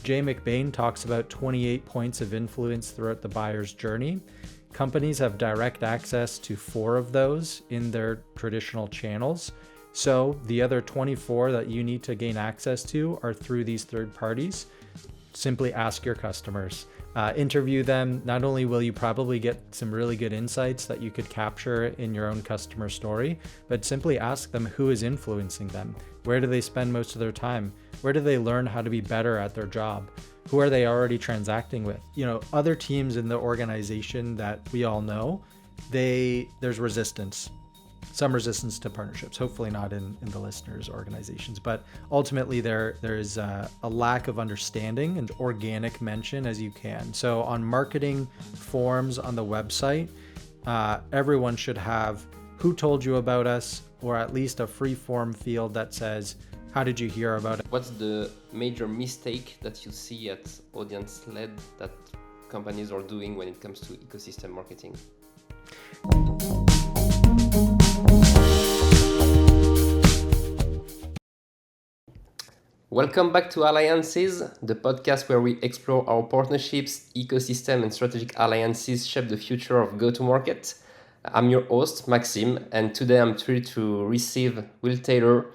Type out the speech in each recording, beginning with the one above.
Jay McBain talks about 28 points of influence throughout the buyer's journey. Companies have direct access to 4 of those in their traditional channels. So the other 24 that you need to gain access to are through these third parties. Simply ask your customers. Interview them. Not only will you probably get some really good insights that you could capture in your own customer story, but simply ask them who is influencing them. Where do they spend most of their time? Where do they learn how to be better at their job? Who are they already transacting with? Other teams in the organization that we all know, there's resistance. Some resistance to partnerships, hopefully not in the listeners' organizations, but ultimately there is a lack of understanding and organic mention as you can. So on marketing forms on the website, everyone should have who told you about us, or at least a free form field that says, how did you hear about it? What's the major mistake that you see at AudienceLed that companies are doing when it comes to ecosystem marketing? Welcome back to Alliances, the podcast where we explore how partnerships, ecosystem, and strategic alliances shape the future of go-to-market. I'm your host, Maxime, and today I'm thrilled to receive Will Taylor,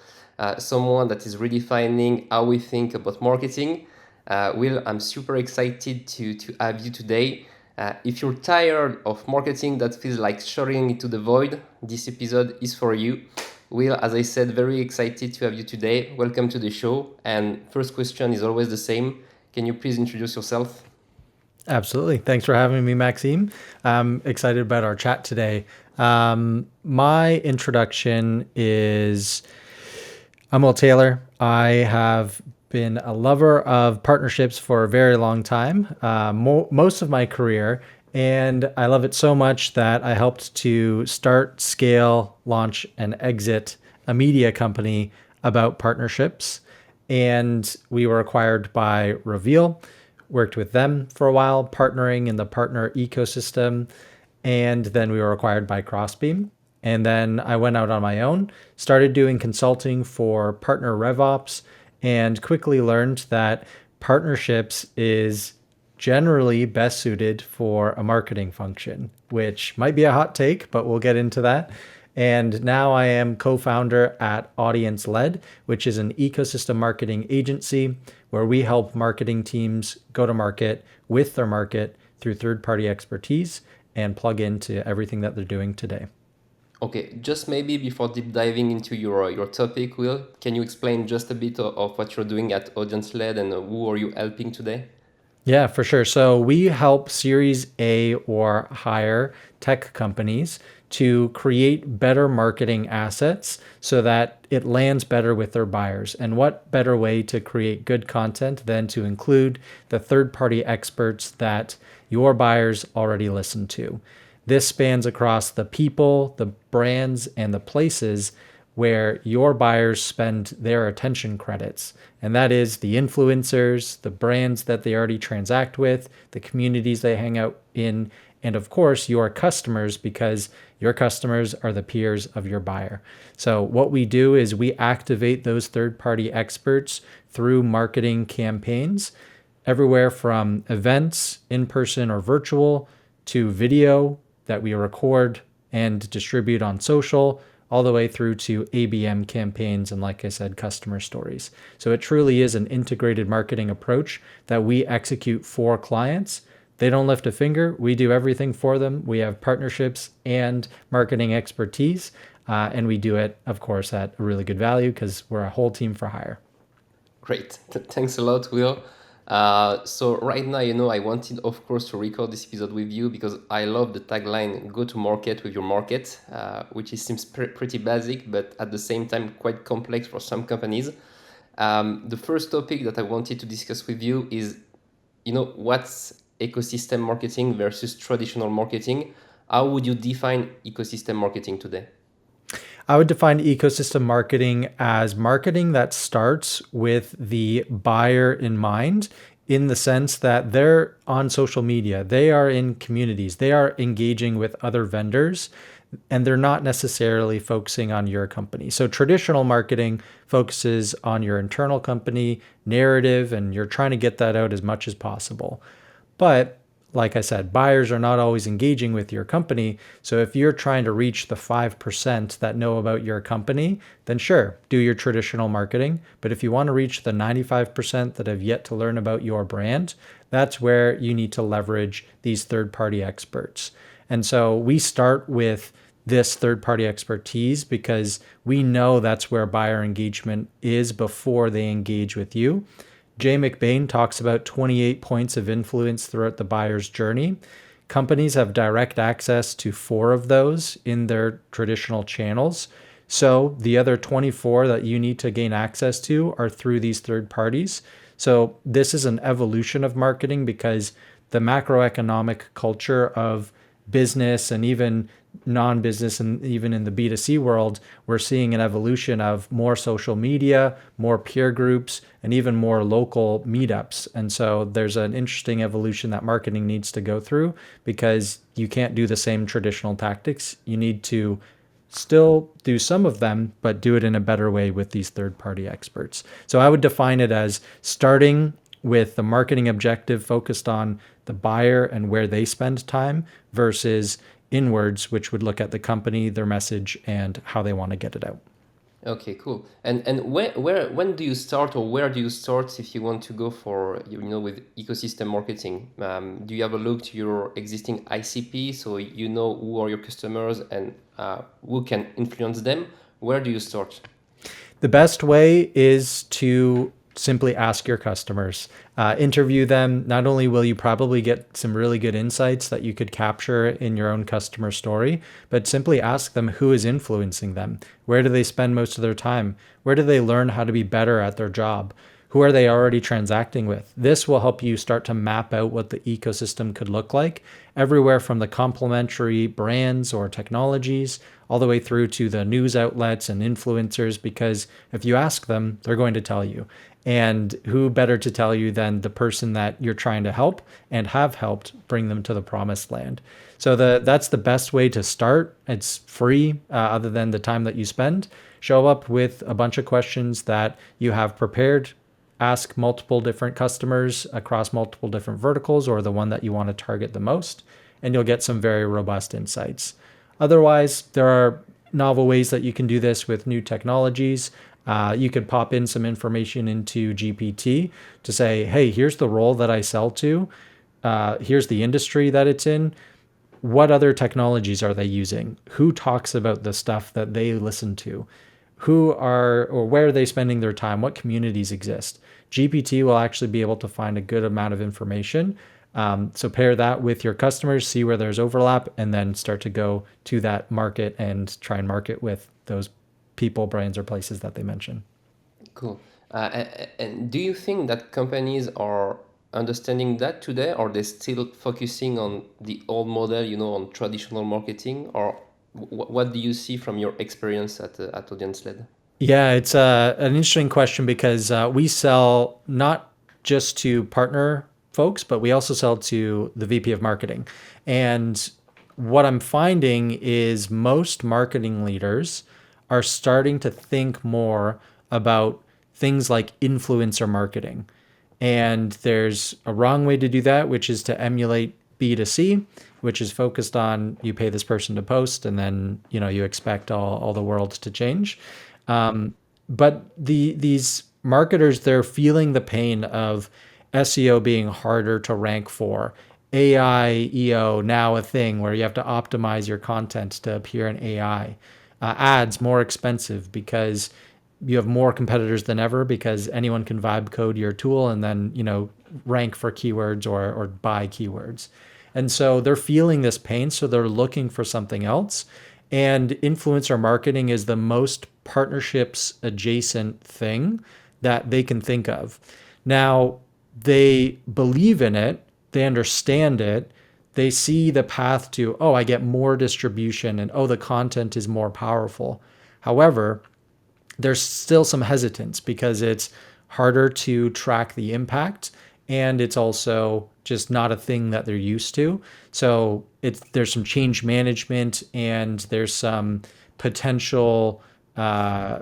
someone that is redefining how we think about marketing. Will, I'm super excited to have you today. If you're tired of marketing that feels like shouting into the void, this episode is for you. Will, as I said, very excited to have you today. Welcome to the show. And first question is always the same. Can you please introduce yourself? Absolutely. Thanks for having me, Maxime. I'm excited about our chat today. My introduction is I'm Will Taylor. I have been a lover of partnerships for a very long time, most of my career. And I love it so much that I helped to start, scale, launch, and exit a media company about partnerships. And we were acquired by Reveal, worked with them for a while, partnering in the partner ecosystem. And then we were acquired by Crossbeam. And then I went out on my own, started doing consulting for partner RevOps, and quickly learned that partnerships is generally best suited for a marketing function, which might be a hot take, but we'll get into that. And now I am co-founder at AudienceLed, which is an ecosystem marketing agency where we help marketing teams go to market with their market through third-party expertise and plug into everything that they're doing today. Okay, just maybe before deep diving into your topic, Will, can you explain just a bit of what you're doing at AudienceLed and who are you helping today? Yeah, for sure. So we help Series A or higher tech companies to create better marketing assets so that it lands better with their buyers. And what better way to create good content than to include the third-party experts that your buyers already listen to? This spans across the people, the brands, and the places where your buyers spend their attention credits. And that is the influencers, the brands that they already transact with, the communities they hang out in, and of course, your customers, because your customers are the peers of your buyer. So what we do is we activate those third-party experts through marketing campaigns, everywhere from events, in-person or virtual, to video that we record and distribute on social, all the way through to ABM campaigns and, like I said, customer stories. So it truly is an integrated marketing approach that we execute for clients. They don't lift a finger. We do everything for them. We have partnerships and marketing expertise, and we do it, of course, at a really good value because we're a whole team for hire. Great. Thanks a lot, Will. So right now, I wanted, of course, to record this episode with you because I love the tagline, go to market with your market, which seems pretty basic, but at the same time, quite complex for some companies. The first topic that I wanted to discuss with you is, what's ecosystem marketing versus traditional marketing? How would you define ecosystem marketing today? I would define ecosystem marketing as marketing that starts with the buyer in mind, in the sense that they're on social media, they are in communities, they are engaging with other vendors. and they're not necessarily focusing on your company. So traditional marketing focuses on your internal company narrative, and you're trying to get that out as much as possible. But like I said, buyers are not always engaging with your company. So if you're trying to reach the 5% that know about your company, then sure, do your traditional marketing. But if you want to reach the 95% that have yet to learn about your brand, that's where you need to leverage these third party experts. And so we start with this third party expertise because we know that's where buyer engagement is before they engage with you. Jay McBain talks about 28 points of influence throughout the buyer's journey. Companies have direct access to 4 of those in their traditional channels. So the other 24 that you need to gain access to are through these third parties. So this is an evolution of marketing because the macroeconomic culture of business and even non-business and even in the B2C world, we're seeing an evolution of more social media, more peer groups, and even more local meetups. And so there's an interesting evolution that marketing needs to go through because you can't do the same traditional tactics. You need to still do some of them, but do it in a better way with these third party experts. So I would define it as starting with the marketing objective focused on the buyer and where they spend time versus inwards, which would look at the company, their message, and how they want to get it out. Okay, cool. And where when do you start, or where do you start if you want to go for, with ecosystem marketing? Do you have a look to your existing ICP, so you know who are your customers and who can influence them? Where do you start? The best way is to simply ask your customers, interview them. Not only will you probably get some really good insights that you could capture in your own customer story, but simply ask them who is influencing them. Where do they spend most of their time? Where do they learn how to be better at their job? Who are they already transacting with? This will help you start to map out what the ecosystem could look like, everywhere from the complementary brands or technologies all the way through to the news outlets and influencers, because if you ask them, they're going to tell you. And who better to tell you than the person that you're trying to help and have helped bring them to the promised land? So that's the best way to start. It's free, other than the time that you spend. Show up with a bunch of questions that you have prepared. Ask multiple different customers across multiple different verticals or the one that you want to target the most, and you'll get some very robust insights. Otherwise, there are novel ways that you can do this with new technologies. You could pop in some information into GPT to say, hey, here's the role that I sell to. Here's the industry that it's in. What other technologies are they using? Who talks about the stuff that they listen to? Who are, or where are they spending their time? What communities exist? GPT will actually be able to find a good amount of information. So pair that with your customers, see where there's overlap, and then start to go to that market and try and market with those people, brands, or places that they mention. Cool. And do you think that companies are understanding that today, or they still focusing on the old model, on traditional marketing, or what do you see from your experience at AudienceLed? Yeah, it's an interesting question because we sell not just to partner folks, but we also sell to the VP of marketing. And what I'm finding is most marketing leaders are starting to think more about things like influencer marketing. And there's a wrong way to do that, which is to emulate B2C, which is focused on you pay this person to post and then you expect all the world to change. But these marketers, they're feeling the pain of SEO being harder to rank for. AI, EO, now a thing where you have to optimize your content to appear in AI. Ads more expensive because you have more competitors than ever because anyone can vibe code your tool and then rank for keywords or buy keywords. And so they're feeling this pain, so they're looking for something else. And influencer marketing is the most partnerships adjacent thing that they can think of. Now, they believe in it, they understand it, they see the path to, oh, I get more distribution and oh, the content is more powerful. However, there's still some hesitance because it's harder to track the impact and it's also just not a thing that they're used to. So there's some change management, and there's some potential uh,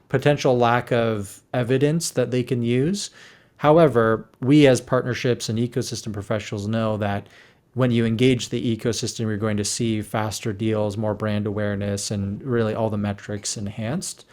potential lack of evidence that they can use. However, we as partnerships and ecosystem professionals know that when you engage the ecosystem, you're going to see faster deals, more brand awareness, and really all the metrics enhanced.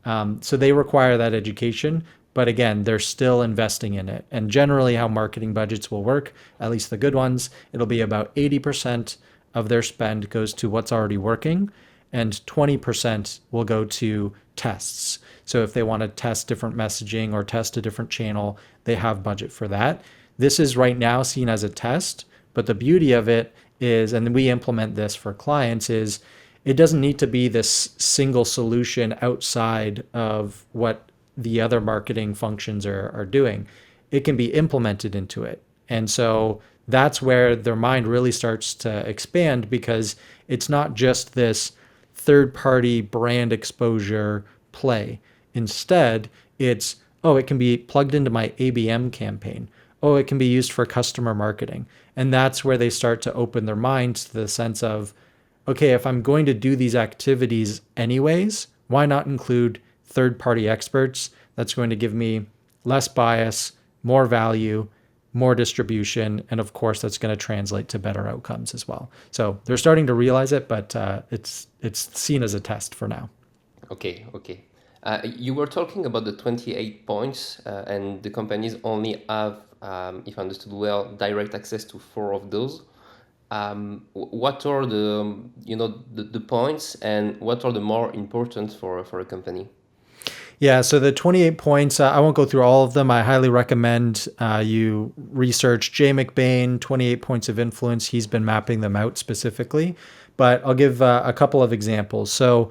So they require that education. But again, they're still investing in it. And generally, how marketing budgets will work, at least the good ones, it'll be about 80% of their spend goes to what's already working, and 20% will go to tests. So if they want to test different messaging or test a different channel, they have budget for that. This is right now seen as a test, but the beauty of it is, and we implement this for clients, is it doesn't need to be this single solution outside of what the other marketing functions are doing. It can be implemented into it. And so that's where their mind really starts to expand, because it's not just this third party brand exposure play. Instead, it's, oh, it can be plugged into my ABM campaign. Oh, it can be used for customer marketing. And that's where they start to open their minds to the sense of, okay, if I'm going to do these activities anyways, why not include third party experts? That's going to give me less bias, more value, more distribution, and of course, that's going to translate to better outcomes as well. So they're starting to realize it, but it's seen as a test for now. Okay, okay. You were talking about the 28 points, and the companies only have, if I understood well, direct access to four of those. What are the, the points, and what are the more important for a company? Yeah, so the 28 points, I won't go through all of them. I highly recommend you research Jay McBain, 28 Points of Influence. He's been mapping them out specifically, but I'll give a couple of examples. So,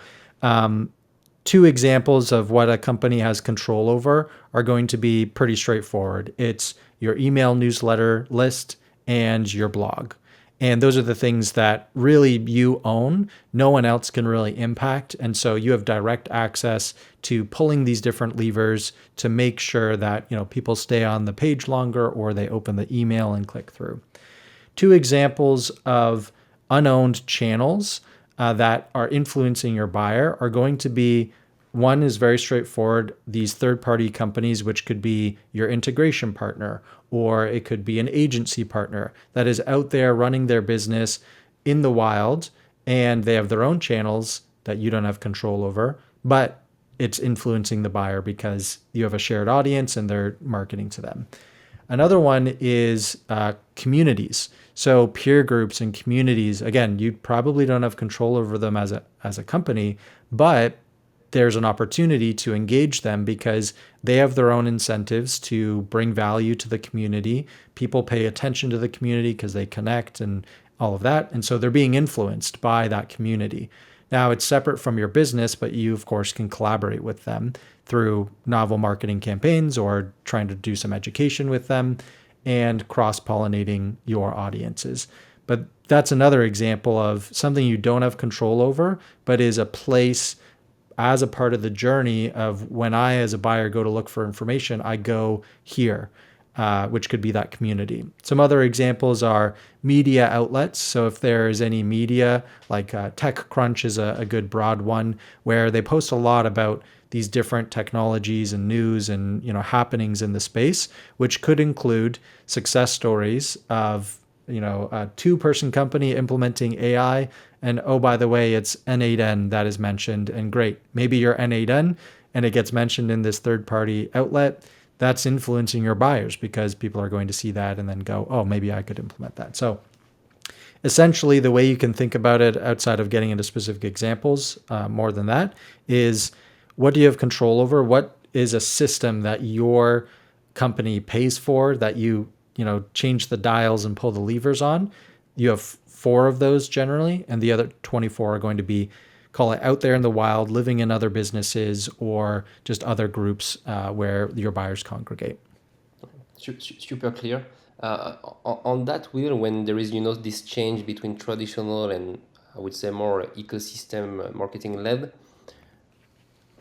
two examples of what a company has control over are going to be pretty straightforward. It's your email newsletter list and your blog. And those are the things that really you own. No one else can really impact. And so you have direct access to pulling these different levers to make sure that, people stay on the page longer, or they open the email and click through. Two examples of unowned channels that are influencing your buyer are going to be, one is very straightforward, these third party companies, which could be your integration partner, or it could be an agency partner that is out there running their business in the wild, and they have their own channels that you don't have control over, but it's influencing the buyer because you have a shared audience and they're marketing to them. Another one is communities. So peer groups and communities. Again, you probably don't have control over them as a company, but there's an opportunity to engage them because they have their own incentives to bring value to the community. People pay attention to the community because they connect and all of that. And so they're being influenced by that community. Now, it's separate from your business, but you, of course, can collaborate with them through novel marketing campaigns or trying to do some education with them and cross pollinating your audiences. But that's another example of something you don't have control over, but is a place as a part of the journey of when I, as a buyer, go to look for information, I go here, which could be that community. Some other examples are media outlets. So if there is any media, like TechCrunch is a good broad one, where they post a lot about these different technologies and news and happenings in the space, which could include success stories of a two-person company implementing AI. And oh, by the way, it's N8N that is mentioned. And great, maybe you're N8N and it gets mentioned in this third-party outlet. That's influencing your buyers because people are going to see that and then go, oh, maybe I could implement that. So essentially, the way you can think about it outside of getting into specific examples, more than that, is what do you have control over? What is a system that your company pays for that you change the dials and pull the levers on? You have four of those generally, and the other 24 are going to be, call it out there in the wild, living in other businesses or just other groups where your buyers congregate. Super clear. On that, Will, when there is this change between traditional and, I would say, more ecosystem marketing led,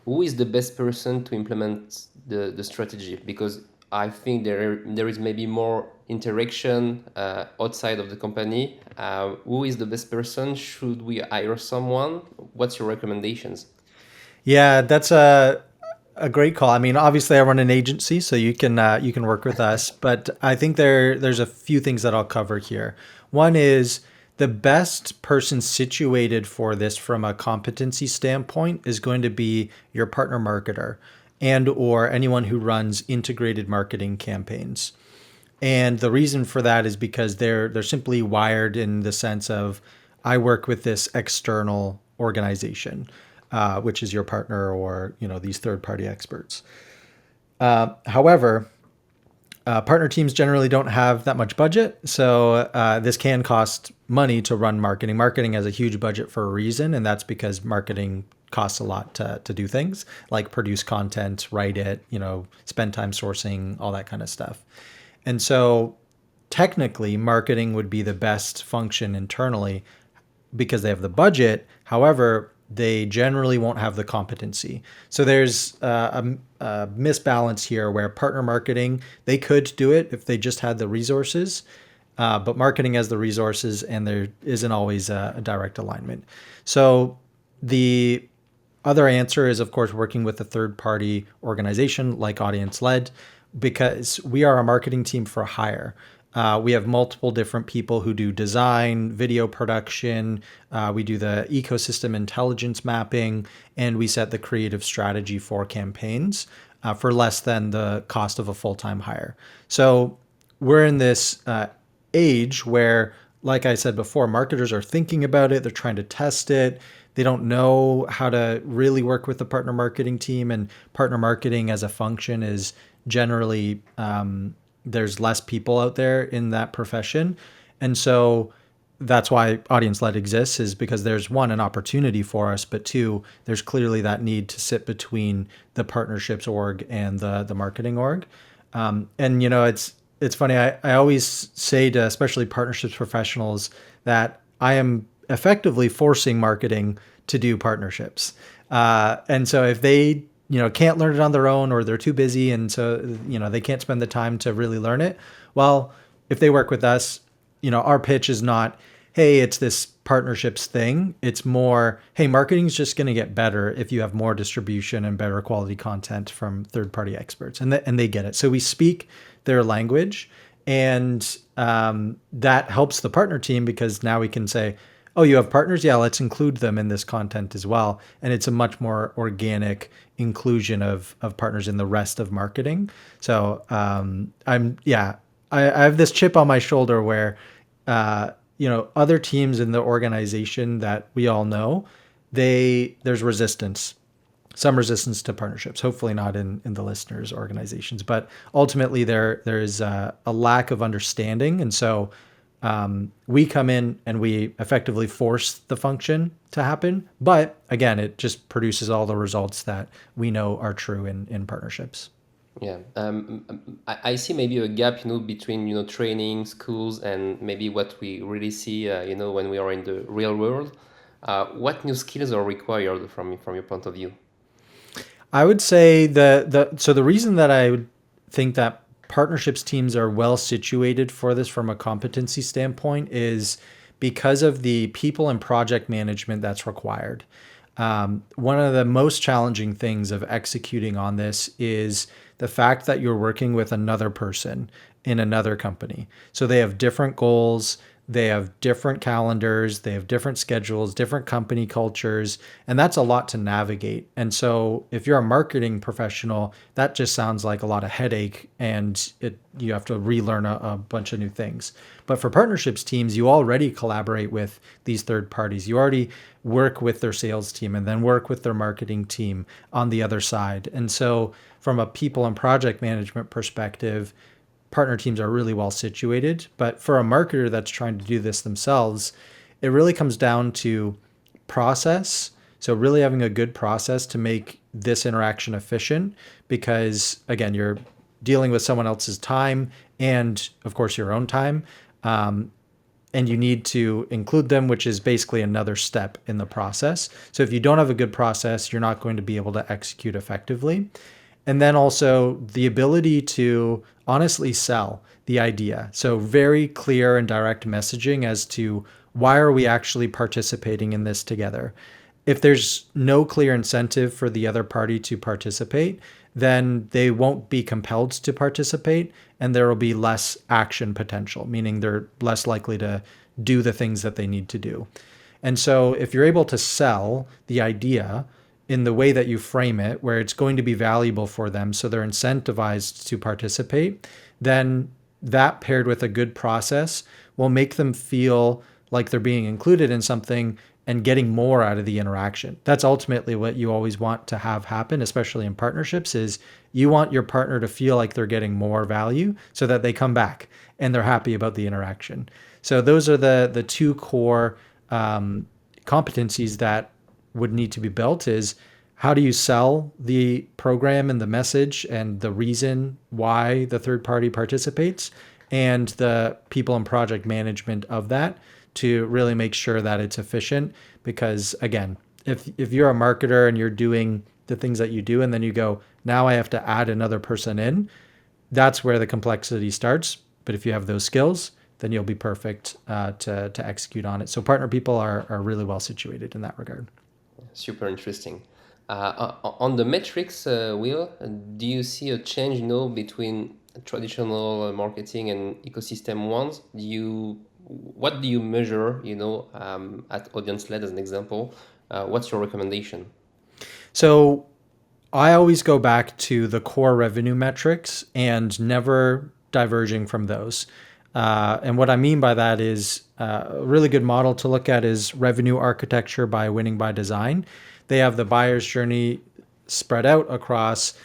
who is the best person to implement the strategy? Because I think there is maybe more interaction outside of the company. Who is the best person? Should we hire someone? What's your recommendations? Yeah, that's a great call. I mean, obviously, I run an agency, so you can work with us. But I think there's a few things that I'll cover here. One is the best person situated for this from a competency standpoint is going to be your partner marketer and or anyone who runs integrated marketing campaigns. And the reason for that is because they're simply wired in the sense of I work with this external organization, which is your partner or these third party experts. However, partner teams generally don't have that much budget, so this can cost money to run marketing. Marketing has a huge budget for a reason, and that's because marketing costs a lot to do things like produce content, write it, spend time sourcing, all that kind of stuff. And so technically marketing would be the best function internally because they have the budget. However, they generally won't have the competency. So there's a misbalance here where partner marketing, they could do it if they just had the resources, but marketing has the resources and there isn't always a direct alignment. So the other answer is, of course, working with a third party organization like AudienceLed because we are a marketing team for hire. We have multiple different people who do design, video production. We do the ecosystem intelligence mapping, and we set the creative strategy for campaigns for less than the cost of a full-time hire. So we're in this age where, like I said before, marketers are thinking about it. They're trying to test it. They don't know how to really work with the partner marketing team, and partner marketing as a function is generally there's less people out there in that profession. And so that's why audience led exists, is because there's one, an opportunity for us, but two, there's clearly that need to sit between the partnerships org and the marketing org. And it's funny. I always say to especially partnerships professionals that I am effectively forcing marketing to do partnerships. And so if they can't learn it on their own, or they're too busy and so they can't spend the time to really learn it, well, if they work with us, our pitch is not, hey, it's this partnerships thing. It's more, hey, marketing is just going to get better if you have more distribution and better quality content from third party experts, and they get it. So we speak their language, and that helps the partner team because now we can say, oh, you have partners? Yeah, let's include them in this content as well. And it's a much more organic inclusion of partners in the rest of marketing. So I have this chip on my shoulder where, other teams in the organization that we all know, there's resistance, some resistance to partnerships, hopefully not in the listeners' organizations, but ultimately there is a lack of understanding. And so we come in and we effectively force the function to happen. But again, it just produces all the results that we know are true in partnerships. Yeah, I see maybe a gap, between training schools and maybe what we really see, when we are in the real world. What new skills are required from your point of view? I would say the reason that I would think that partnerships teams are well situated for this from a competency standpoint is because of the people and project management that's required. One of the most challenging things of executing on this is the fact that you're working with another person in another company. So they have different goals, they have different calendars, they have different schedules, different company cultures, and that's a lot to navigate. And so if you're a marketing professional, that just sounds like a lot of headache, and you have to relearn a bunch of new things. But for partnerships teams, you already collaborate with these third parties. You already work with their sales team and then work with their marketing team on the other side. And so from a people and project management perspective, partner teams are really well situated. But for a marketer that's trying to do this themselves, it really comes down to process. So really having a good process to make this interaction efficient, because again, you're dealing with someone else's time and of course your own time. And you need to include them, which is basically another step in the process. So if you don't have a good process, you're not going to be able to execute effectively. And then also the ability to honestly sell the idea. So very clear and direct messaging as to why are we actually participating in this together. If there's no clear incentive for the other party to participate, then they won't be compelled to participate and there will be less action potential, meaning they're less likely to do the things that they need to do. And so if you're able to sell the idea in the way that you frame it, where it's going to be valuable for them, so they're incentivized to participate, then that paired with a good process will make them feel like they're being included in something and getting more out of the interaction. That's ultimately what you always want to have happen, especially in partnerships, is you want your partner to feel like they're getting more value so that they come back and they're happy about the interaction. So those are the two core competencies that would need to be built is how do you sell the program and the message and the reason why the third party participates and the people and project management of that to really make sure that it's efficient. Because again, if you're a marketer and you're doing the things that you do and then you go, now I have to add another person in, that's where the complexity starts. But if you have those skills, then you'll be perfect to execute on it. So partner people are really well situated in that regard. Super interesting. On the metrics wheel, do you see a change, between traditional marketing and ecosystem ones? What do you measure, at AudienceLed as an example? What's your recommendation? So I always go back to the core revenue metrics and never diverging from those. And what I mean by that is a really good model to look at is revenue architecture by Winning by Design. They have the buyer's journey spread out across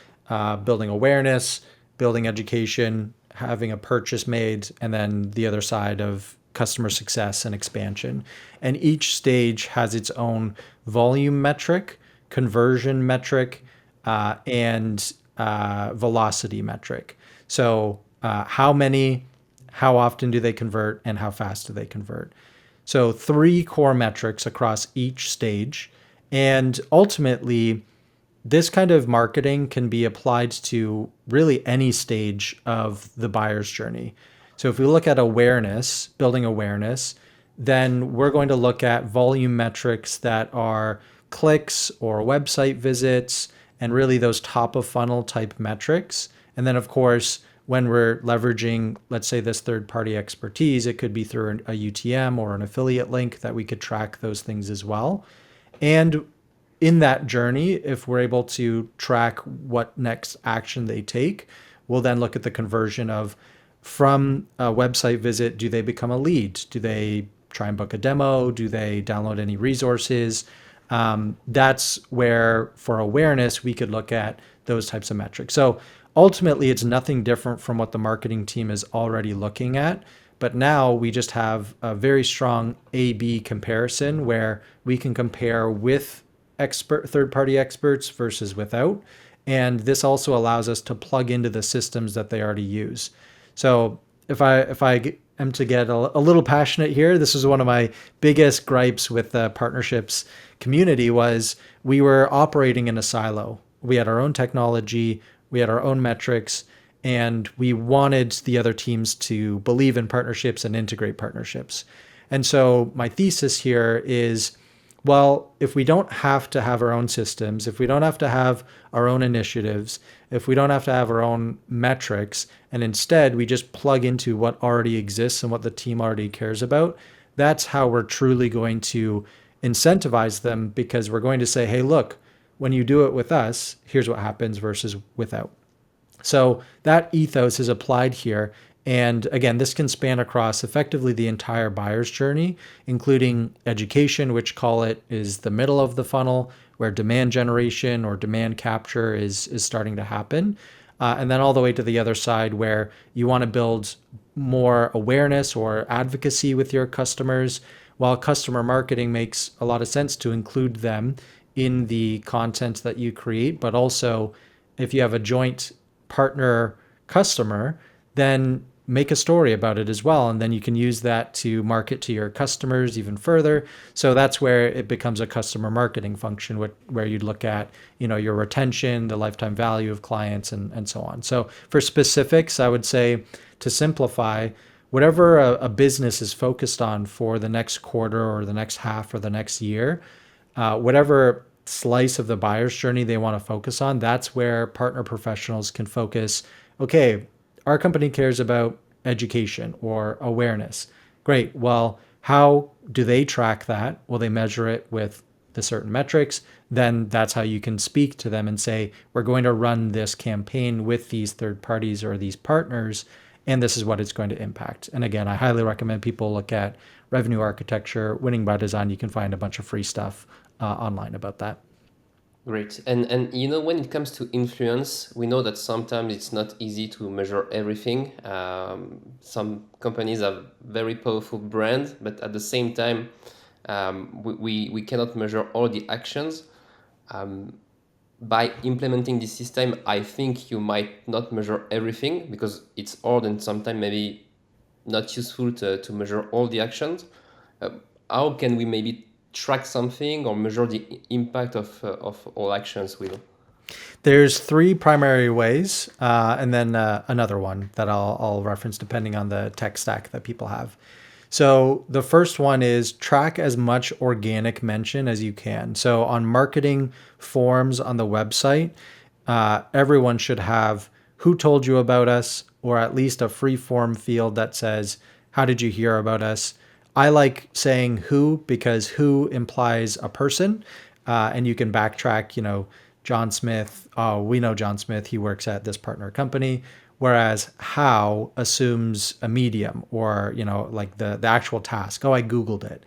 building awareness, building education, having a purchase made, and then the other side of customer success and expansion. And each stage has its own volume metric, conversion metric, and velocity metric. So how many, how often do they convert, and how fast do they convert? So three core metrics across each stage. And ultimately, this kind of marketing can be applied to really any stage of the buyer's journey. So if we look at awareness, building awareness, then we're going to look at volume metrics that are clicks or website visits and really those top of funnel type metrics. And then, of course, when we're leveraging, let's say, this third party expertise, it could be through a UTM or an affiliate link that we could track those things as well. And in that journey, if we're able to track what next action they take, we'll then look at the conversion of from a website visit, do they become a lead? Do they try and book a demo? Do they download any resources? That's where, for awareness, we could look at those types of metrics. So ultimately, it's nothing different from what the marketing team is already looking at. But now we just have a very strong A/B comparison where we can compare with third-party experts versus without. And this also allows us to plug into the systems that they already use. So if I am to get a little passionate here, this is one of my biggest gripes with the partnerships community was we were operating in a silo. We had our own technology, we had our own metrics, and we wanted the other teams to believe in partnerships and integrate partnerships. And so my thesis here is, well, if we don't have to have our own systems, if we don't have to have our own initiatives, if we don't have to have our own metrics, and instead we just plug into what already exists and what the team already cares about, that's how we're truly going to incentivize them, because we're going to say, hey, look, when you do it with us, here's what happens versus without. So that ethos is applied here. And again, this can span across effectively the entire buyer's journey, including education, which call it is the middle of the funnel, where demand generation or demand capture is starting to happen. And then all the way to the other side, where you want to build more awareness or advocacy with your customers, while customer marketing makes a lot of sense to include them in the content that you create. But also, if you have a joint partner customer, then make a story about it as well. And then you can use that to market to your customers even further. So that's where it becomes a customer marketing function, where you'd look at, your retention, the lifetime value of clients, and so on. So for specifics, I would say, to simplify, whatever a business is focused on for the next quarter or the next half or the next year, whatever slice of the buyer's journey they want to focus on, that's where partner professionals can focus. Okay, our company cares about education or awareness. Great. Well, how do they track that? Well, they measure it with the certain metrics. Then that's how you can speak to them and say, we're going to run this campaign with these third parties or these partners, and this is what it's going to impact. And again, I highly recommend people look at revenue architecture, winning by design. You can find a bunch of free stuff online about that. Great. And when it comes to influence, we know that sometimes it's not easy to measure everything. Some companies have very powerful brands, but at the same time, we cannot measure all the actions. By implementing this system, I think you might not measure everything because it's hard and sometimes maybe not useful to measure all the actions. Uh, how can we maybe track something or measure the impact of all actions, Will? There's three primary ways, and then another one that I'll reference depending on the tech stack that people have. So the first one is track as much organic mention as you can. So on marketing forms on the website, everyone should have who told you about us, or at least a free form field that says, how did you hear about us? I like saying who because who implies a person, and you can backtrack, John Smith. Oh, we know John Smith. He works at this partner company. Whereas how assumes a medium or, like the actual task. Oh, I Googled it.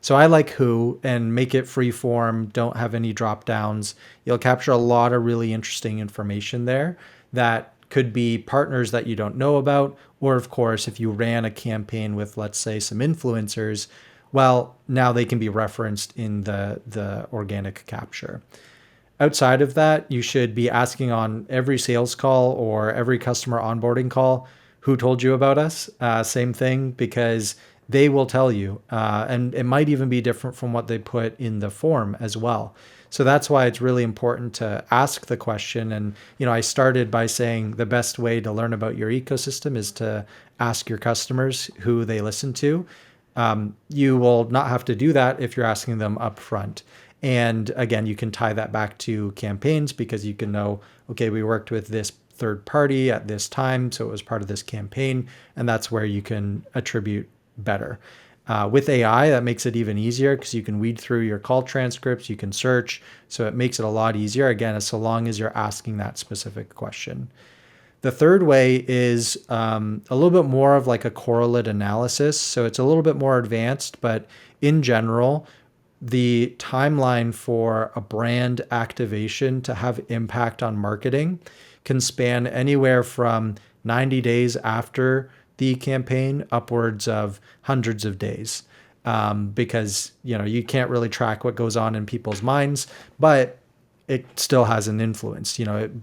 So I like who and make it free form. Don't have any drop downs. You'll capture a lot of really interesting information there that could be partners that you don't know about. Or of course, if you ran a campaign with, let's say, some influencers, well, now they can be referenced in the organic capture. Outside of that, you should be asking on every sales call or every customer onboarding call, who told you about us? Same thing, because they will tell you. And it might even be different from what they put in the form as well. So that's why it's really important to ask the question. And, I started by saying the best way to learn about your ecosystem is to ask your customers who they listen to. You will not have to do that if you're asking them up front. And again, you can tie that back to campaigns because you can know, okay, we worked with this third party at this time, so it was part of this campaign, and that's where you can attribute better. With AI, that makes it even easier because you can weed through your call transcripts, you can search, so it makes it a lot easier, again, as so long as you're asking that specific question. The third way is a little bit more of like a correlate analysis. So it's a little bit more advanced, but in general, the timeline for a brand activation to have impact on marketing can span anywhere from 90 days after the campaign upwards of hundreds of days, because you can't really track what goes on in people's minds, but it still has an influence.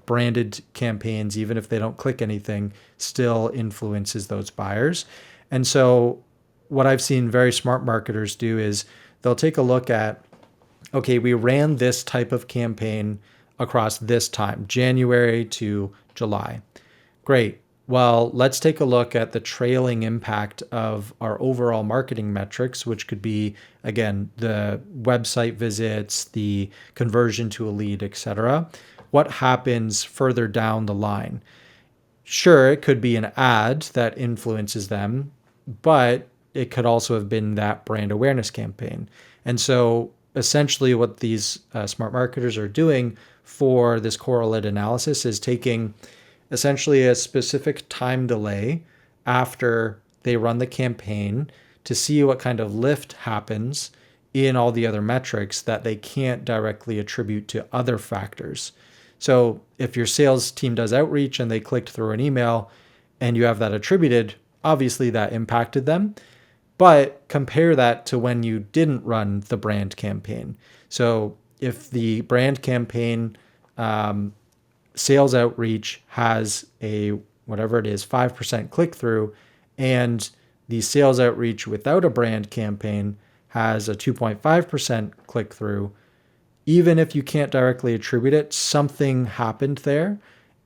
Branded campaigns, even if they don't click anything, still influences those buyers. And so what I've seen very smart marketers do is they'll take a look at, okay, we ran this type of campaign across this time, January to July. Great. Well, let's take a look at the trailing impact of our overall marketing metrics, which could be, again, the website visits, the conversion to a lead, etc. What happens further down the line? Sure, it could be an ad that influences them, but it could also have been that brand awareness campaign. And so essentially what these smart marketers are doing for this correlate analysis is taking essentially a specific time delay after they run the campaign to see what kind of lift happens in all the other metrics that they can't directly attribute to other factors. So if your sales team does outreach and they clicked through an email and you have that attributed, obviously that impacted them. But compare that to when you didn't run the brand campaign. So if the brand campaign sales outreach has a whatever it is, 5% click through, and the sales outreach without a brand campaign has a 2.5% click through, even if you can't directly attribute it, something happened there.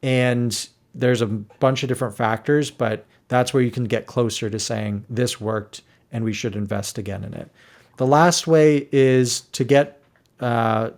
And there's a bunch of different factors, but that's where you can get closer to saying this worked and we should invest again in it. The last way is to get a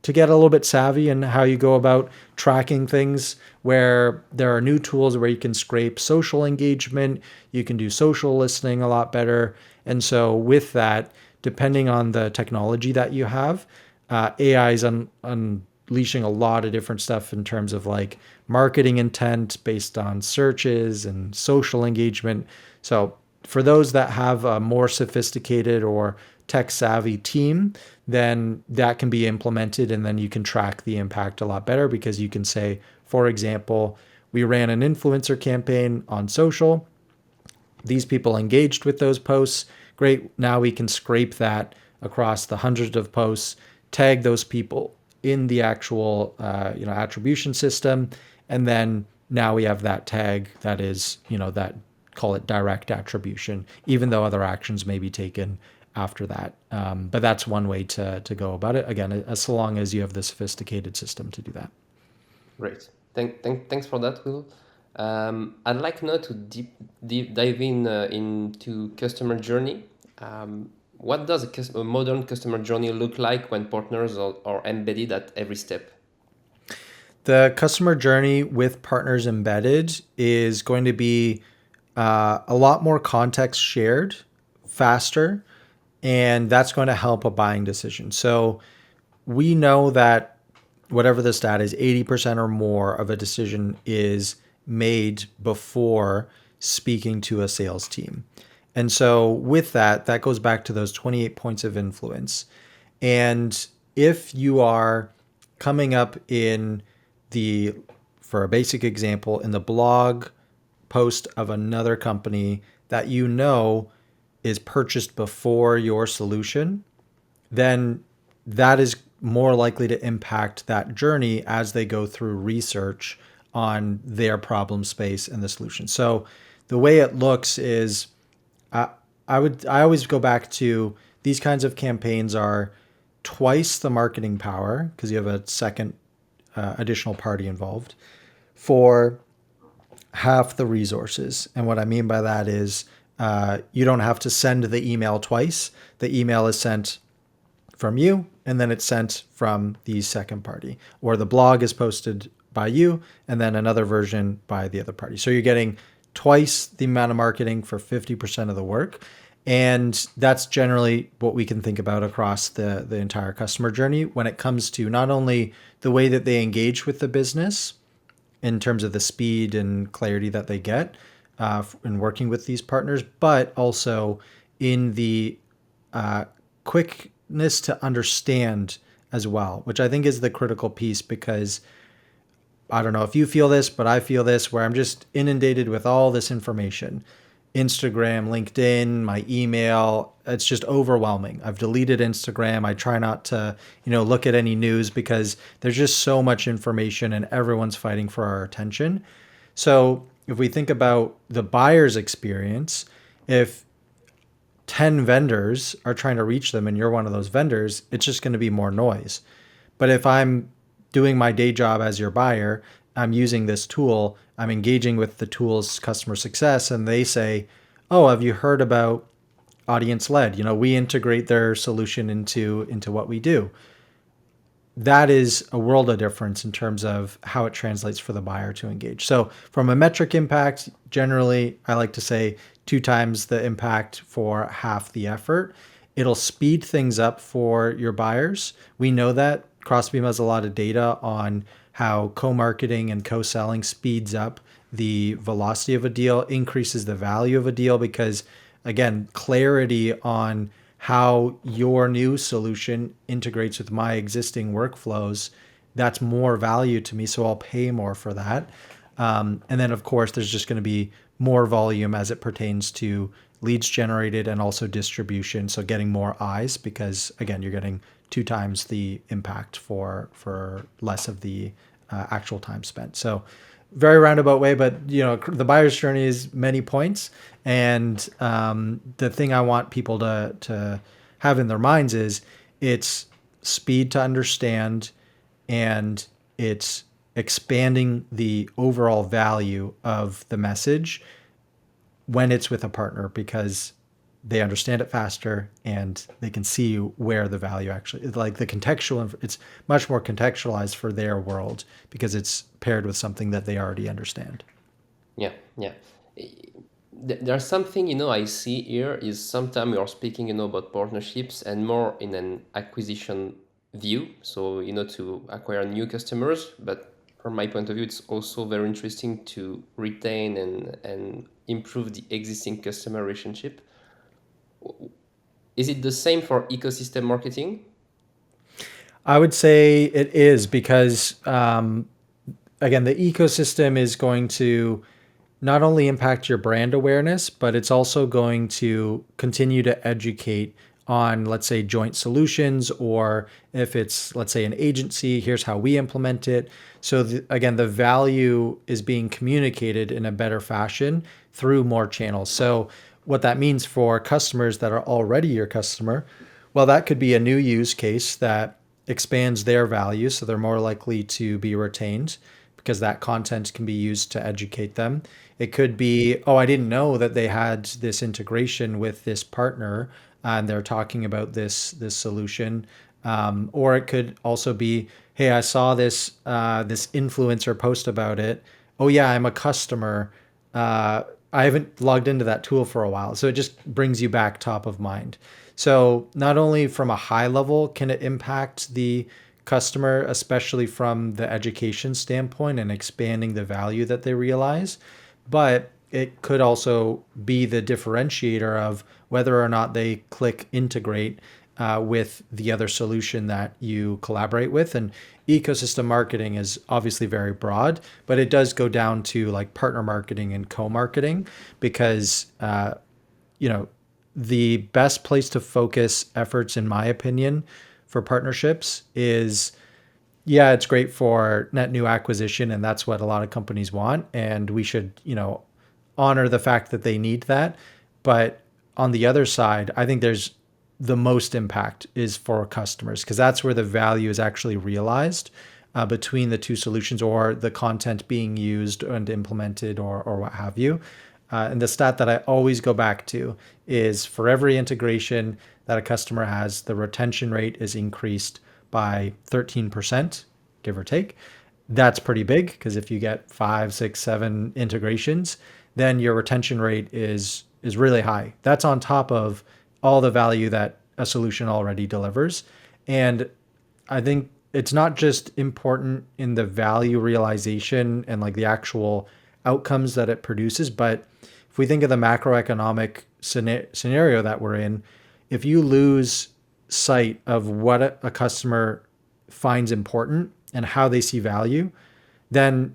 little bit savvy in how you go about tracking things, where there are new tools where you can scrape social engagement, you can do social listening a lot better. And so with that, depending on the technology that you have, AI is unleashing a lot of different stuff in terms of like marketing intent based on searches and social engagement. So for those that have a more sophisticated or tech savvy team, then that can be implemented and then you can track the impact a lot better, because you can say, for example, we ran an influencer campaign on social. These people engaged with those posts. Great. Now we can scrape that across the hundreds of posts, tag those people in the actual attribution system, and then now we have that tag that is that, call it direct attribution, even though other actions may be taken after that. But that's one way to go about it. Again, as long as you have the sophisticated system to do that. Great. Thanks for that, Will. I'd like now to deep dive into customer journey. What does a modern customer journey look like when partners are embedded at every step? The customer journey with partners embedded is going to be a lot more context shared, faster, and that's going to help a buying decision. So we know that whatever the stat is, 80% or more of a decision is made before speaking to a sales team. And so with that, that goes back to those 28 points of influence. And if you are coming up in for a basic example, in the blog post of another company that is purchased before your solution, then that is more likely to impact that journey as they go through research on their problem space and the solution. So the way it looks is, I always go back to these kinds of campaigns are twice the marketing power, because you have a second additional party involved, for half the resources. And what I mean by that is you don't have to send the email twice. The email is sent from you, and then it's sent from the second party. Or the blog is posted by you, and then another version by the other party. So you're getting twice the amount of marketing for 50% of the work. And that's generally what we can think about across the entire customer journey when it comes to not only the way that they engage with the business in terms of the speed and clarity that they get in working with these partners, but also in the quickness to understand as well, which I think is the critical piece, because I don't know if you feel this, but I feel this, where I'm just inundated with all this information. Instagram, LinkedIn, my email, it's just overwhelming. I've deleted Instagram. I try not to, look at any news, because there's just so much information and everyone's fighting for our attention. So if we think about the buyer's experience, if 10 vendors are trying to reach them and you're one of those vendors, it's just going to be more noise. But if I'm doing my day job as your buyer, I'm using this tool, I'm engaging with the tool's customer success, and they say, oh, have you heard about AudienceLed? We integrate their solution into what we do. That is a world of difference in terms of how it translates for the buyer to engage. So from a metric impact, generally, I like to say 2 times the impact for half the effort. It'll speed things up for your buyers. We know that. Crossbeam has a lot of data on how co-marketing and co-selling speeds up the velocity of a deal, increases the value of a deal, because, again, clarity on how your new solution integrates with my existing workflows, that's more value to me, so I'll pay more for that. And then, of course, there's just going to be more volume as it pertains to leads generated and also distribution, so getting more eyes, because, again, you're getting 2 times the impact for less of the actual time spent. So very roundabout way, but the buyer's journey is many points. And the thing I want people to have in their minds is it's speed to understand, and it's expanding the overall value of the message when it's with a partner, because they understand it faster and they can see where the value actually is, like the contextual. It's much more contextualized for their world because it's paired with something that they already understand. Yeah, yeah. There's something, I see here is sometimes we are speaking, about partnerships and more in an acquisition view. So, to acquire new customers. But from my point of view, it's also very interesting to retain and improve the existing customer relationship. Is it the same for ecosystem marketing? I would say it is because, again, the ecosystem is going to not only impact your brand awareness, but it's also going to continue to educate on, let's say, joint solutions, or if it's, let's say, an agency, here's how we implement it. So, again, the value is being communicated in a better fashion through more channels. So, what that means for customers that are already your customer, well, that could be a new use case that expands their value. So, they're more likely to be retained because that content can be used to educate them. It could be, oh, I didn't know that they had this integration with this partner, and they're talking about this solution. Or it could also be, hey, I saw this influencer post about it. Oh yeah, I'm a customer. I haven't logged into that tool for a while, so it just brings you back top of mind. So not only from a high level can it impact the customer, especially from the education standpoint and expanding the value that they realize, but it could also be the differentiator of whether or not they click integrate with the other solution that you collaborate with. And ecosystem marketing is obviously very broad, but it does go down to like partner marketing and co-marketing, because you know the best place to focus efforts, in my opinion, for partnerships is, yeah, it's great for net new acquisition, and that's what a lot of companies want. And we should, honor the fact that they need that. But on the other side, I think there's the most impact is for customers, because that's where the value is actually realized between the two solutions, or the content being used and implemented, or what have you. And the stat that I always go back to is for every integration that a customer has, the retention rate is increased by 13%, give or take. That's pretty big, because if you get five, six, seven integrations, then your retention rate is really high. That's on top of all the value that a solution already delivers. And I think it's not just important in the value realization and like the actual outcomes that it produces, but if we think of the macroeconomic scenario that we're in, if you lose sight of what a customer finds important and how they see value, then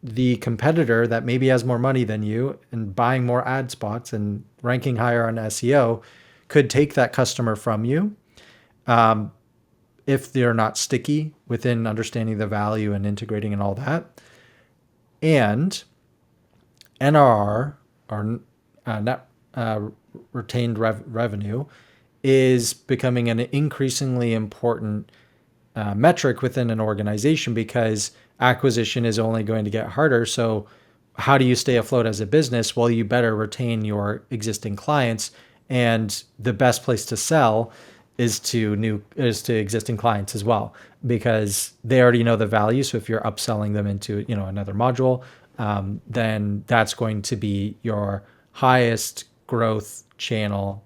the competitor that maybe has more money than you and buying more ad spots and ranking higher on SEO could take that customer from you, if they're not sticky within understanding the value and integrating and all that. And NRR, or net retained revenue, is becoming an increasingly important metric within an organization, because acquisition is only going to get harder. So how do you stay afloat as a business? Well, you better retain your existing clients, and the best place to sell is to existing clients as well, because they already know the value. So if you're upselling them into another module, then that's going to be your highest growth channel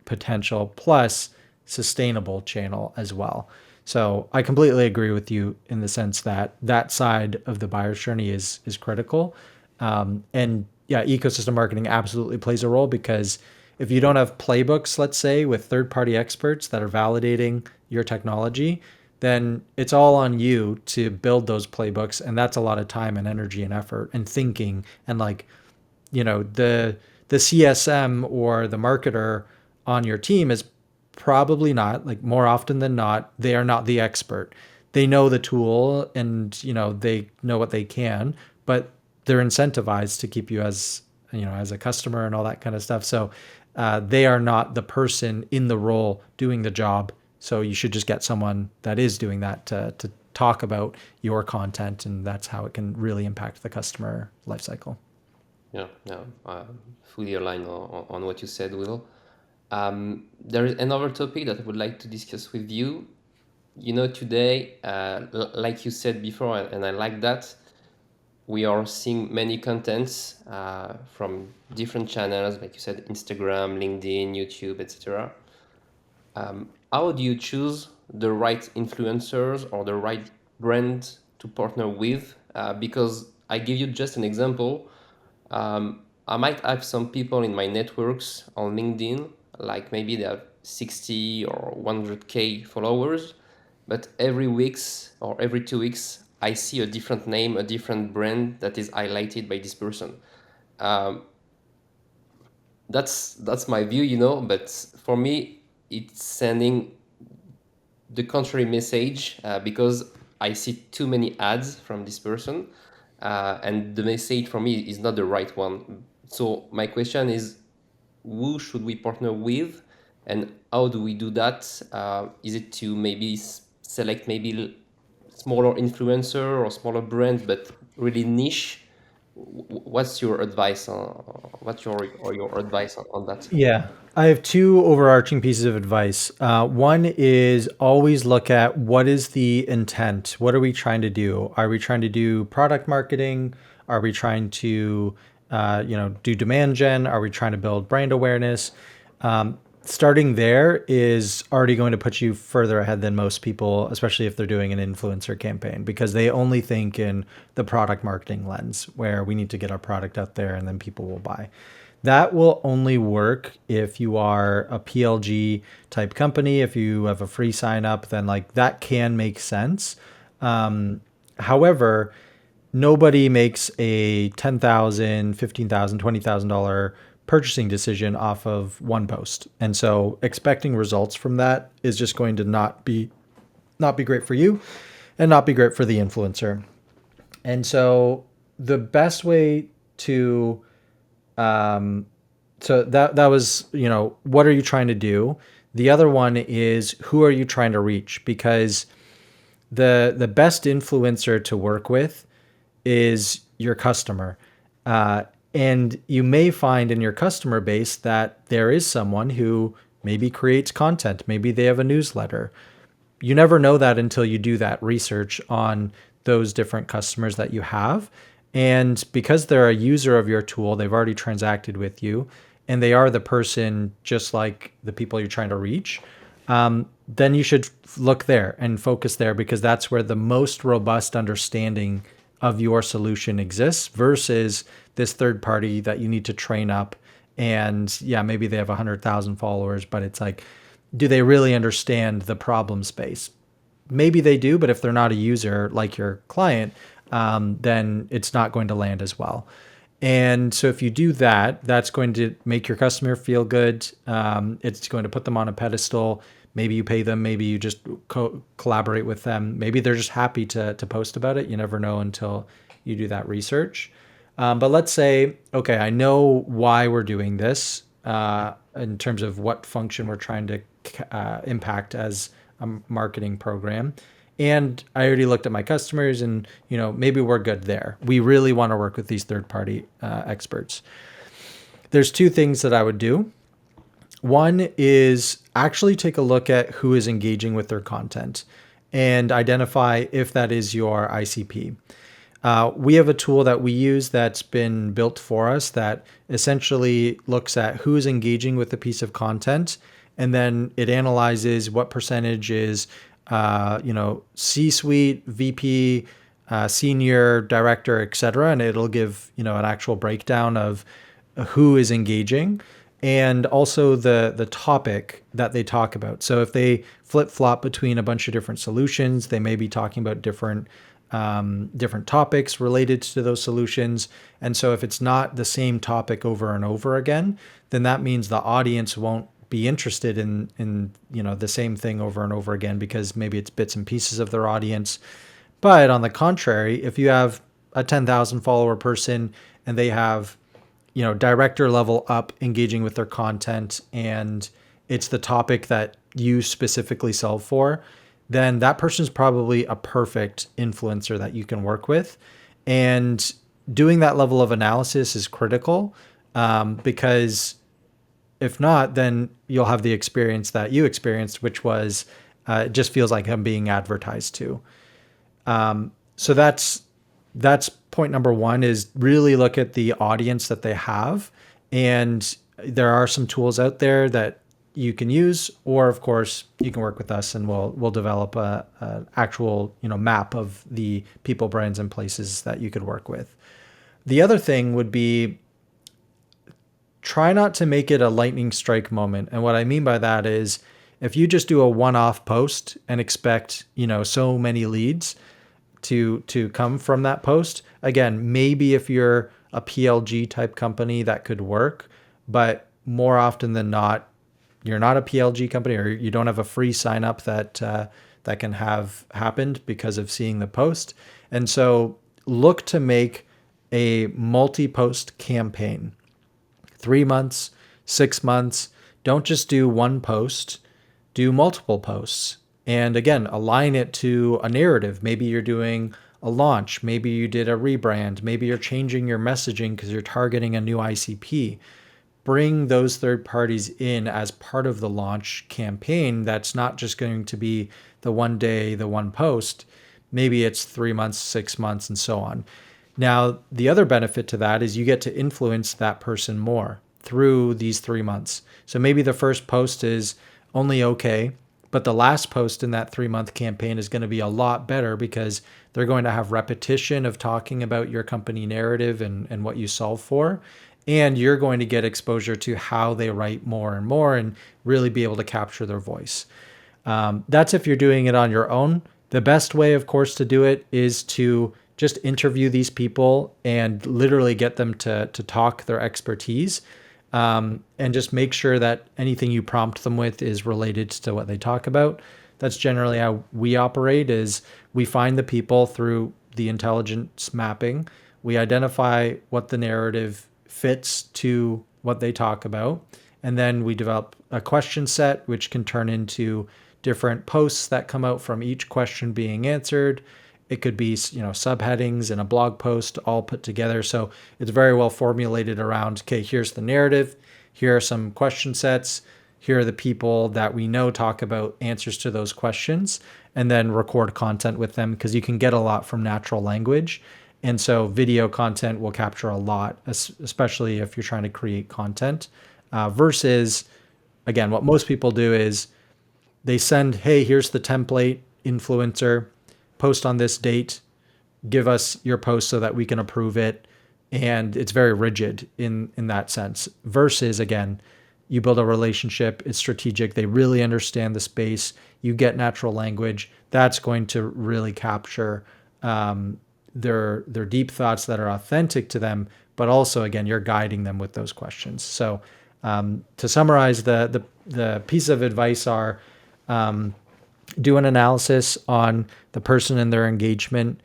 potential, plus sustainable channel as well. So I completely agree with you in the sense that that side of the buyer's journey is critical. And yeah, ecosystem marketing absolutely plays a role, because if you don't have playbooks, let's say, with third-party experts that are validating your technology, then it's all on you to build those playbooks, and that's a lot of time and energy and effort and thinking. And like, the CSM or the marketer on your team is probably not, like, more often than not, they are not the expert. They know the tool, and they know what they can, but they're incentivized to keep you as as a customer and all that kind of stuff. So they are not the person in the role doing the job. So you should just get someone that is doing that to talk about your content, and that's how it can really impact the customer lifecycle. Yeah, yeah, fully aligned on what you said, Will. There is another topic that I would like to discuss with you. Today, like you said before, and I like that, we are seeing many contents from different channels, like you said, Instagram, LinkedIn, YouTube, etc. How do you choose the right influencers or the right brand to partner with? Because I give you just an example. I might have some people in my networks on LinkedIn, like maybe they have 60 or 100K followers, but every weeks or every 2 weeks, I see a different name, a different brand that is highlighted by this person. Um, that's my view, but for me, it's sending the contrary message because I see too many ads from this person, and the message for me is not the right one. So my question is, who should we partner with, and how do we do that? Is it to maybe select maybe smaller influencer or smaller brand, but really niche? What's your advice on your advice on that? Yeah. I have two overarching pieces of advice. One is always look at what is the intent? What are we trying to do? Are we trying to do product marketing? Are we trying to, do demand gen? Are we trying to build brand awareness? Starting there is already going to put you further ahead than most people, especially if they're doing an influencer campaign, because they only think in the product marketing lens where we need to get our product out there and then people will buy. That will only work if you are a PLG type company. If you have a free sign up, then like that can make sense. However, nobody makes a $10,000, $15,000, $20,000 purchasing decision off of one post. And so expecting results from that is just going to not be great for you and not be great for the influencer. And so the best way to so that was, what are you trying to do? The other one is who are you trying to reach? Because the best influencer to work with is your customer. And you may find in your customer base that there is someone who maybe creates content, maybe they have a newsletter. You never know that until you do that research on those different customers that you have. And because they're a user of your tool, they've already transacted with you, and they are the person just like the people you're trying to reach, then you should look there and focus there because that's where the most robust understanding of your solution exists versus this third party that you need to train up. And yeah, maybe they have 100,000 followers, but it's like, do they really understand the problem space? Maybe they do, but if they're not a user like your client, then it's not going to land as well. And so if you do that, that's going to make your customer feel good. It's going to put them on a pedestal. Maybe you pay them. Maybe you just collaborate with them. Maybe they're just happy to post about it. You never know until you do that research. But let's say, okay, I know why we're doing this in terms of what function we're trying to impact as a marketing program. And I already looked at my customers and, maybe we're good there. We really want to work with these third party experts. There's two things that I would do. One is actually take a look at who is engaging with their content and identify if that is your ICP. We have a tool that we use that's been built for us that essentially looks at who's engaging with a piece of content, and then it analyzes what percentage is, C-suite, VP, senior, director, etc., and it'll give an actual breakdown of who is engaging and also the topic that they talk about. So if they flip flop between a bunch of different solutions, they may be talking about different topics related to those solutions. And so if it's not the same topic over and over again, then that means the audience won't be interested in the same thing over and over again because maybe it's bits and pieces of their audience. But on the contrary, if you have a 10,000 follower person and they have, director level up engaging with their content, and it's the topic that you specifically solve for, then that person's probably a perfect influencer that you can work with. And doing that level of analysis is critical, because if not, then you'll have the experience that you experienced, which was it just feels like I'm being advertised to. So that's point number one, is really look at the audience that they have. And there are some tools out there that you can use, or of course you can work with us and we'll develop a actual map of the people, brands, and places that you could work with. The other thing would be, try not to make it a lightning strike moment. And what I mean by that is, if you just do a one-off post and expect, so many leads to come from that post, again, maybe if you're a PLG type company that could work, but more often than not, you're not a PLG company, or you don't have a free sign up that can have happened because of seeing the post. And so look to make a multi-post campaign. 3 months, 6 months. Don't just do one post, do multiple posts. And again, align it to a narrative. Maybe you're doing a launch. Maybe you did a rebrand. Maybe you're changing your messaging because you're targeting a new ICP. Bring those third parties in as part of the launch campaign. That's not just going to be the one day, the one post. Maybe it's 3 months, 6 months, and so on. Now, the other benefit to that is you get to influence that person more through these 3 months. So maybe the first post is only okay, but the last post in that 3 month campaign is going to be a lot better, because they're going to have repetition of talking about your company narrative and what you solve for. And you're going to get exposure to how they write more and more and really be able to capture their voice. That's if you're doing it on your own. The best way, of course, to do it is to just interview these people and literally get them to talk their expertise, and just make sure that anything you prompt them with is related to what they talk about. That's generally how we operate, is we find the people through the intelligence mapping. We identify what the narrative fits to what they talk about. And then we develop a question set, which can turn into different posts that come out from each question being answered. It could be, subheadings in a blog post all put together. So it's very well formulated around, okay, here's the narrative. Here are some question sets. Here are the people that we know talk about answers to those questions, and then record content with them, because you can get a lot from natural language. And so video content will capture a lot, especially if you're trying to create content, versus, again, what most people do is they send, hey, here's the template, influencer, post on this date, give us your post so that we can approve it. And it's very rigid in that sense, versus, again, you build a relationship, it's strategic, they really understand the space, you get natural language. That's going to really capture their deep thoughts that are authentic to them, but also, again, you're guiding them with those questions. So to summarize, the piece of advice are, do an analysis on the person and their engagement.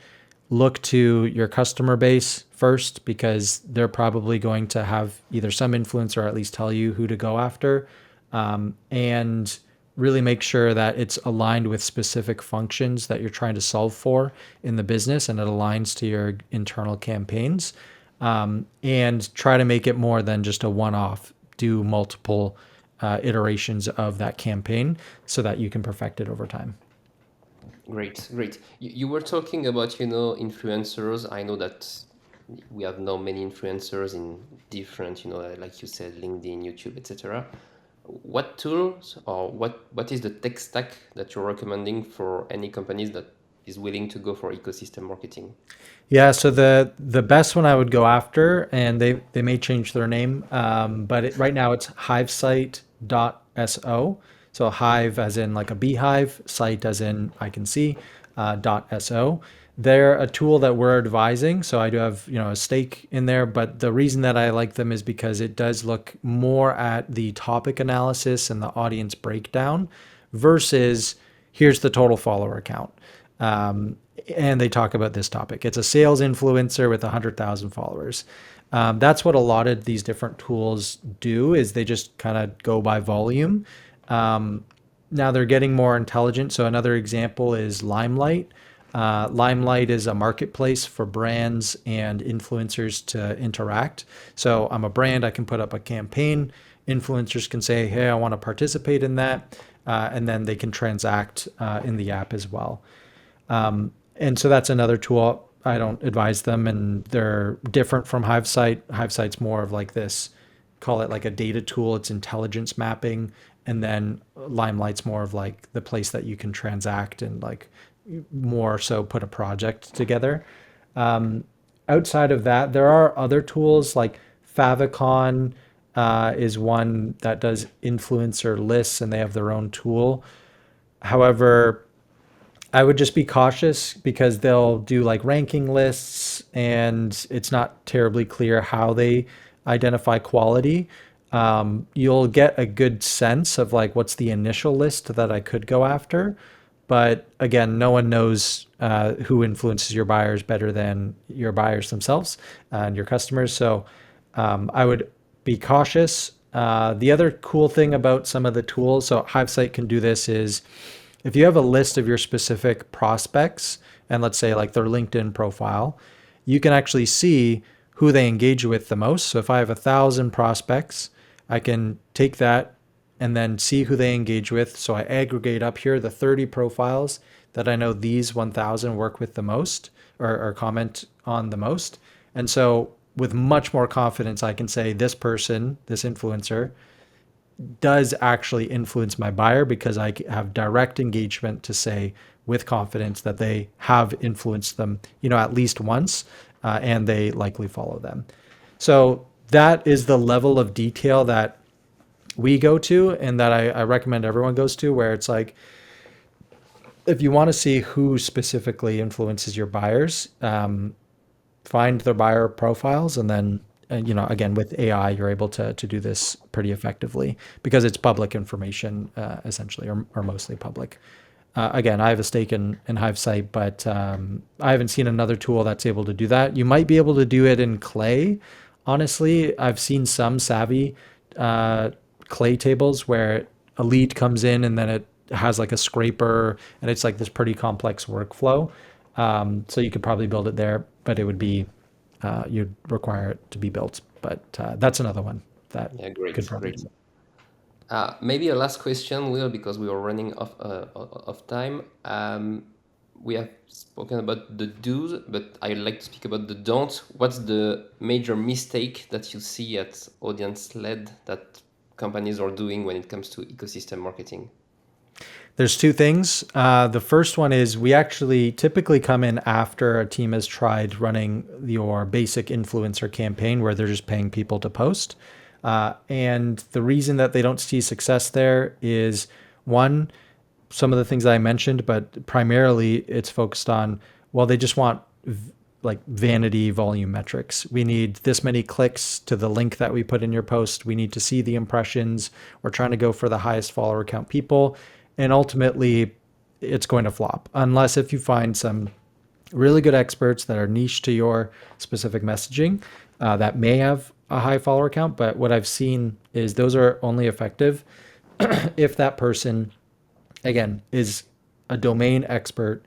Look to your customer base first, because they're probably going to have either some influence or at least tell you who to go after. And really make sure that it's aligned with specific functions that you're trying to solve for in the business, and it aligns to your internal campaigns. And try to make it more than just a one-off. Do multiple iterations of that campaign so that you can perfect it over time. Great, great. You were talking about, influencers. I know that we have now many influencers in different, like you said, LinkedIn, YouTube, etc. What tools, or what is the tech stack that you're recommending for any companies that is willing to go for ecosystem marketing? Yeah, so the best one I would go after, and they may change their name, but right now it's hivesite.so. So hive as in like a beehive, site as in I can see, .so. They're a tool that we're advising, so I do have a stake in there. But the reason that I like them is because it does look more at the topic analysis and the audience breakdown, versus here's the total follower count. and they talk about this topic. It's a sales influencer with 100,000 followers. That's what a lot of these different tools do, is they just kind of go by volume. Now they're getting more intelligent. So another example is Limelight. Limelight is a marketplace for brands and influencers to interact. So I'm a brand, I can put up a campaign. Influencers can say, hey, I want to participate in that. And then they can transact in the app as well. And so that's another tool. I don't advise them, and they're different from HiveSite. HiveSite's more of like this, call it like a data tool. It's intelligence mapping. And then Limelight's more of like the place that you can transact and like more so put a project together. Outside of that, there are other tools like Favicon is one that does influencer lists, and they have their own tool. However, I would just be cautious because they'll do like ranking lists, and it's not terribly clear how they identify quality. You'll get a good sense of like what's the initial list that I could go after. But again, no one knows who influences your buyers better than your buyers themselves and your customers. So I would be cautious. The other cool thing about some of the tools, so HiveSite can do this, is if you have a list of your specific prospects, and let's say like their LinkedIn profile, you can actually see who they engage with the most. So if I have 1,000 prospects, I can take that and then see who they engage with. So I aggregate up here the 30 profiles that I know these 1,000 work with the most, or comment on the most. And so with much more confidence, I can say this person, this influencer, does actually influence my buyer because I have direct engagement to say with confidence that they have influenced them, at least once, and they likely follow them. So that is the level of detail that we go to, and that I recommend everyone goes to, where it's like, if you want to see who specifically influences your buyers, find their buyer profiles, and then again, with AI, you're able to do this pretty effectively because it's public information, essentially, or mostly public. Again, I have a stake in HiveSite, but I haven't seen another tool that's able to do that. You might be able to do it in Clay. Honestly, I've seen some savvy Clay tables where a lead comes in and then it has like a scraper, and it's like this pretty complex workflow. So you could probably build it there, but it would be you'd require it to be built. But that's another one that Yeah, could great, probably great. do it. Maybe a last question, Will, because we are running of time. We have spoken about the do's, but I'd like to speak about the don't. What's the major mistake that you see at audience-led that companies are doing when it comes to ecosystem marketing? There's two things. The first one is we actually typically come in after a team has tried running your basic influencer campaign where they're just paying people to post. And the reason that they don't see success there is, one, some of the things that I mentioned, but primarily it's focused on, well, they just want like vanity volume metrics. We need this many clicks to the link that we put in your post. We need to see the impressions. We're trying to go for the highest follower count people. And ultimately, it's going to flop unless if you find some really good experts that are niche to your specific messaging that may have a high follower count. But what I've seen is those are only effective if that person, again, is a domain expert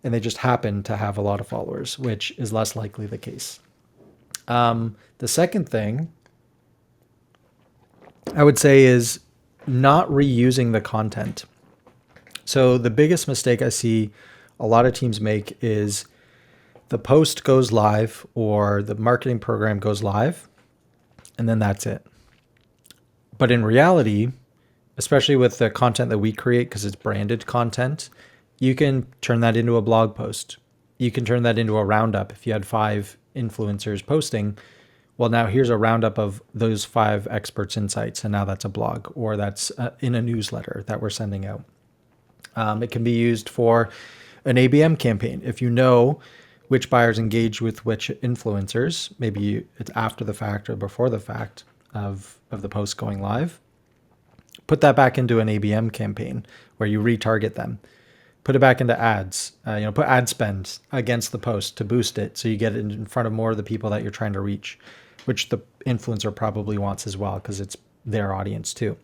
and they just happen to have a lot of followers, which is less likely the case. The second thing I would say is not reusing the content. So the biggest mistake I see a lot of teams make is the post goes live or the marketing program goes live, and then that's it. But in reality, especially with the content that we create, because it's branded content, you can turn that into a blog post. You can turn that into a roundup. If you had 5 influencers posting, well, now here's a roundup of those 5 experts' insights, and now that's a blog, or that's in a newsletter that we're sending out. It can be used for an ABM campaign. If you know which buyers engage with which influencers, maybe it's after the fact or before the fact of the post going live, put that back into an ABM campaign where you retarget them. put it back into ads. Put ad spend against the post to boost it, so you get it in front of more of the people that you're trying to reach, which the influencer probably wants as well because it's their audience too.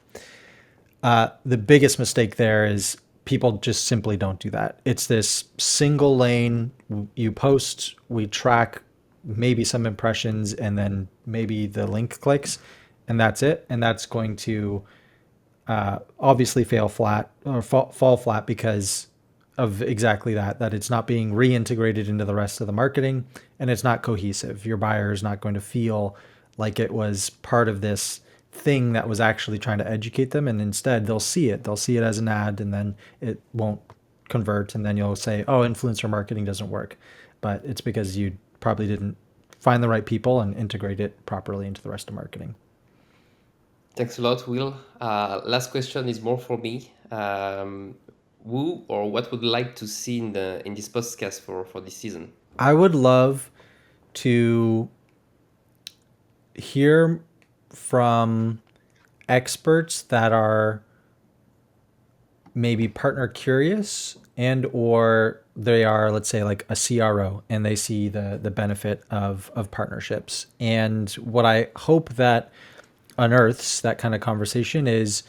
The biggest mistake there is people just simply don't do that. It's this single lane. You post, we track maybe some impressions, and then maybe the link clicks, and that's it. And that's going to obviously fail flat or fall flat because of exactly that it's not being reintegrated into the rest of the marketing, and it's not cohesive. Your buyer is not going to feel like it was part of this thing that was actually trying to educate them, and instead they'll see it as an ad, and then it won't convert, and then you'll say, oh, influencer marketing doesn't work, but it's because you probably didn't find the right people and integrate it properly into the rest of marketing. Thanks a lot, Will. Last question is more for me. Who or what would you like to see in this podcast for this season? I would love to hear from experts that are maybe partner curious, and or they are, let's say, like a CRO, and they see the benefit of partnerships. And what I hope that unearths that kind of conversation is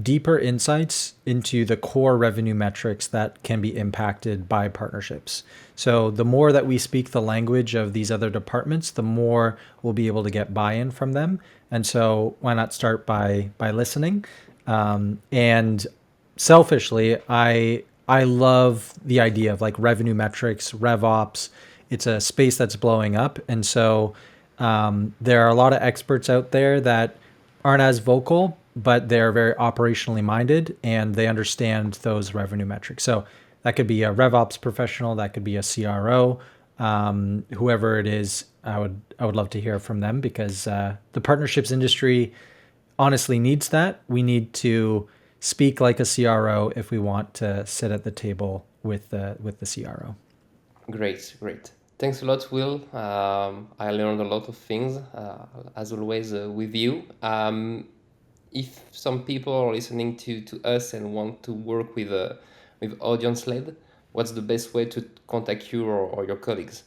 deeper insights into the core revenue metrics that can be impacted by partnerships. So the more that we speak the language of these other departments, the more we'll be able to get buy-in from them. And so why not start by listening? And selfishly, I love the idea of like revenue metrics, rev ops. It's a space that's blowing up, and so there are a lot of experts out there that aren't as vocal, but they're very operationally minded and they understand those revenue metrics. So that could be a RevOps professional, that could be a CRO, whoever it is. I would love to hear from them because the partnerships industry honestly needs that. We need to speak like a CRO if we want to sit at the table with the CRO. Great. Thanks a lot, Will. I learned a lot of things, as always, with you. If some people are listening to us and want to work with AudienceLed, what's the best way to contact you or your colleagues?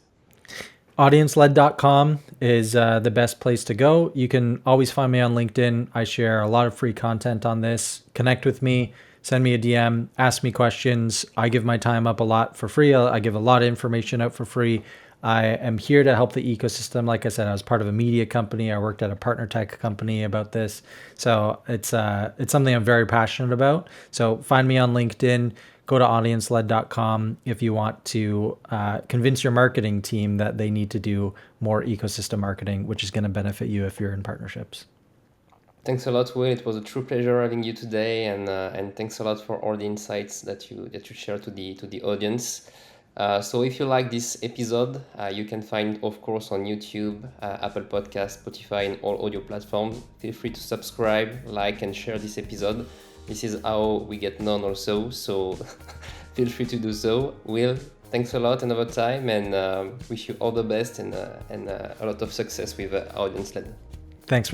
AudienceLed.com is the best place to go. You can always find me on LinkedIn. I share a lot of free content on this. Connect with me, send me a DM, ask me questions. I give my time up a lot for free. I give a lot of information out for free. I am here to help the ecosystem. Like I said, I was part of a media company. I worked at a partner tech company about this. So it's something I'm very passionate about. So find me on LinkedIn. Go to AudienceLed.com if you want to convince your marketing team that they need to do more ecosystem marketing, which is going to benefit you if you're in partnerships. Thanks a lot, Will. It was a true pleasure having you today, and thanks a lot for all the insights that you shared to the audience. So if you like this episode, you can find, of course, on YouTube, Apple Podcasts, Spotify, and all audio platforms. Feel free to subscribe, like, and share this episode. This is how we get known also, so feel free to do so. Will, thanks a lot another time, and wish you all the best and a lot of success with AudienceLed. Thanks.